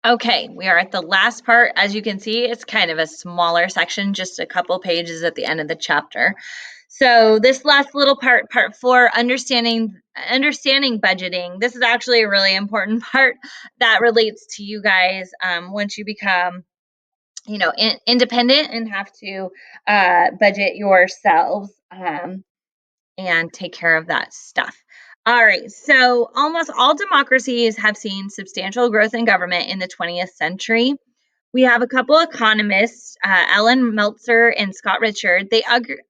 Okay, we are at the last part. As you can see, it's kind of a smaller section, just a couple pages at the end of the chapter. So this last little part, part 4, understanding budgeting. This is actually a really important part that relates to you guys once you become, independent and have to budget yourselves. And take care of that stuff. All right, so almost all democracies have seen substantial growth in government in the 20th century. We have a couple economists, Ellen Meltzer and Scott Richard. They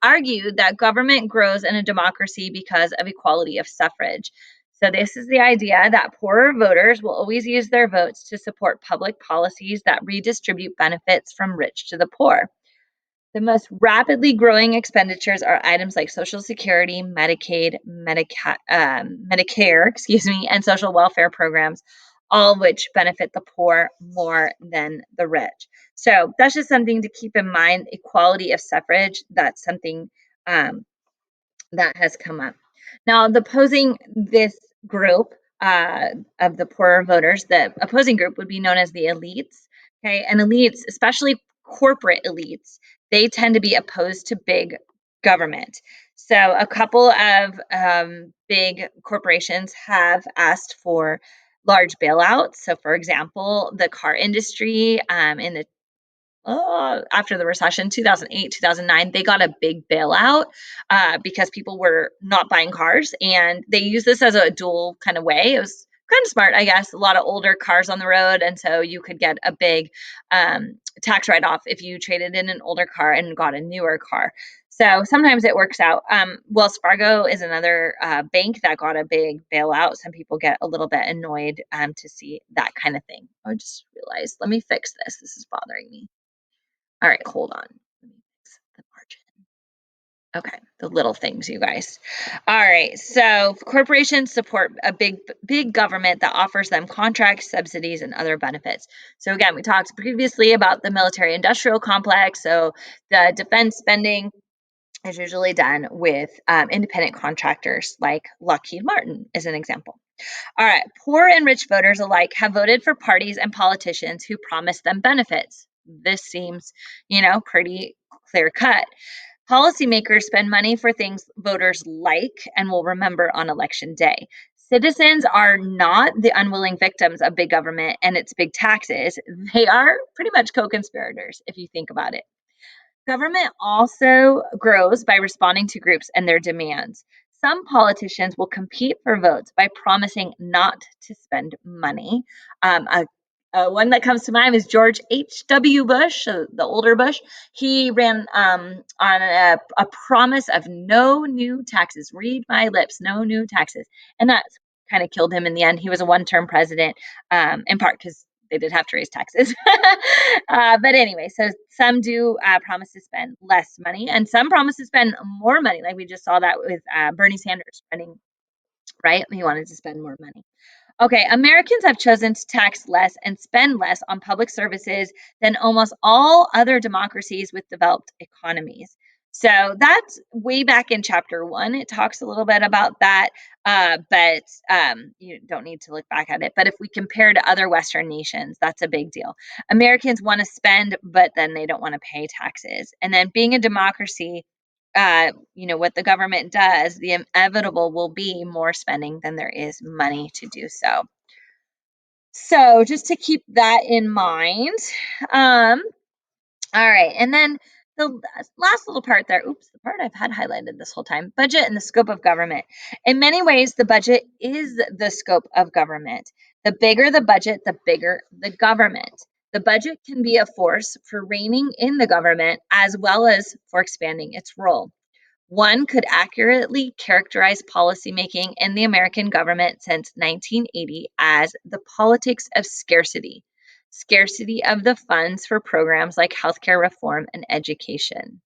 argue that government grows in a democracy because of equality of suffrage. So, this is the idea that poorer voters will always use their votes to support public policies that redistribute benefits from rich to the poor. The most rapidly growing expenditures are items like Social Security, Medicaid, Medicare, and social welfare programs, all of which benefit the poor more than the rich. So that's just something to keep in mind. Equality of suffrage, that's something um, that has come up. Now, the opposing this group of the poorer voters, the opposing group would be known as the elites. Okay, and elites, especially corporate elites, they tend to be opposed to big government. So, a couple of big corporations have asked for large bailouts. So, for example, the car industry in the after the recession, 2008, 2009, they got a big bailout because people were not buying cars. And they used this as a dual kind of way. It was kind of smart, I guess. A lot of older cars on the road. And so you could get a big tax write off if you traded in an older car and got a newer car. So sometimes it works out. Wells Fargo is another bank that got a big bailout. Some people get a little bit annoyed to see that kind of thing. I just realized, let me fix this. This is bothering me. All right, hold on. Let me fix the margin. Okay, the little things, you guys. All right, so corporations support a big government that offers them contracts, subsidies, and other benefits. So again, we talked previously about the military-industrial complex. So the defense spending is usually done with independent contractors, like Lockheed Martin, is an example. All right, poor and rich voters alike have voted for parties and politicians who promise them benefits. This seems, pretty clear cut. Policymakers spend money for things voters like and will remember on election day. Citizens are not the unwilling victims of big government and its big taxes. They are pretty much co conspirators, if you think about it. Government also grows by responding to groups and their demands. Some politicians will compete for votes by promising not to spend money. One that comes to mind is George H.W. Bush, the older Bush. He ran on a promise of no new taxes. Read my lips, no new taxes. And that's kind of killed him in the end. He was a one-term president, in part because they did have to raise taxes. But anyway, so some do promise to spend less money, and some promise to spend more money. Like we just saw that with Bernie Sanders running, right? He wanted to spend more money. Okay, Americans have chosen to tax less and spend less on public services than almost all other democracies with developed economies. So that's way back in chapter 1. It talks a little bit about that, but you don't need to look back at it. But if we compare to other Western nations, that's a big deal. Americans want to spend, but then they don't want to pay taxes. And then being a democracy, what the government does, the inevitable will be more spending than there is money to do so. So just to keep that in mind. Um, all right. And then the last little part there, the part I've had highlighted this whole time, budget and the scope of government. In many ways, the budget is the scope of government. The bigger the budget, the bigger the government. The budget can be a force for reining in the government as well as for expanding its role. One could accurately characterize policymaking in the American government since 1980 as the politics of scarcity, scarcity of the funds for programs like healthcare reform and education.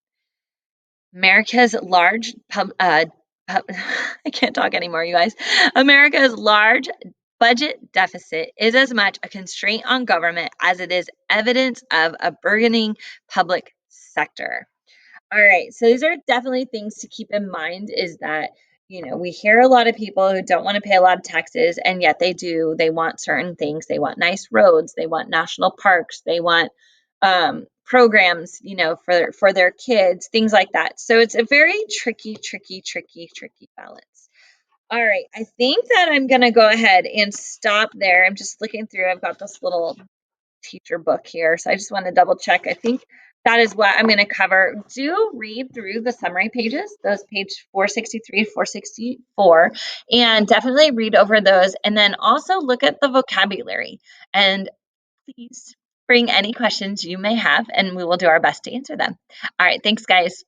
America's large I can't talk anymore, you guys. America's large budget deficit is as much a constraint on government as it is evidence of a burgeoning public sector. All right. So these are definitely things to keep in mind is that, we hear a lot of people who don't want to pay a lot of taxes, and yet they do. They want certain things. They want nice roads. They want national parks. They want programs, for their kids, things like that. So it's a very tricky balance. All right, I think that I'm gonna go ahead and stop there. I'm just looking through. I've got this little teacher book here. So I just want to double check. I think that is what I'm going to cover. Do read through the summary pages, those page 463, 464, and definitely read over those. And then also look at the vocabulary and please bring any questions you may have, and we will do our best to answer them. All right. Thanks, guys.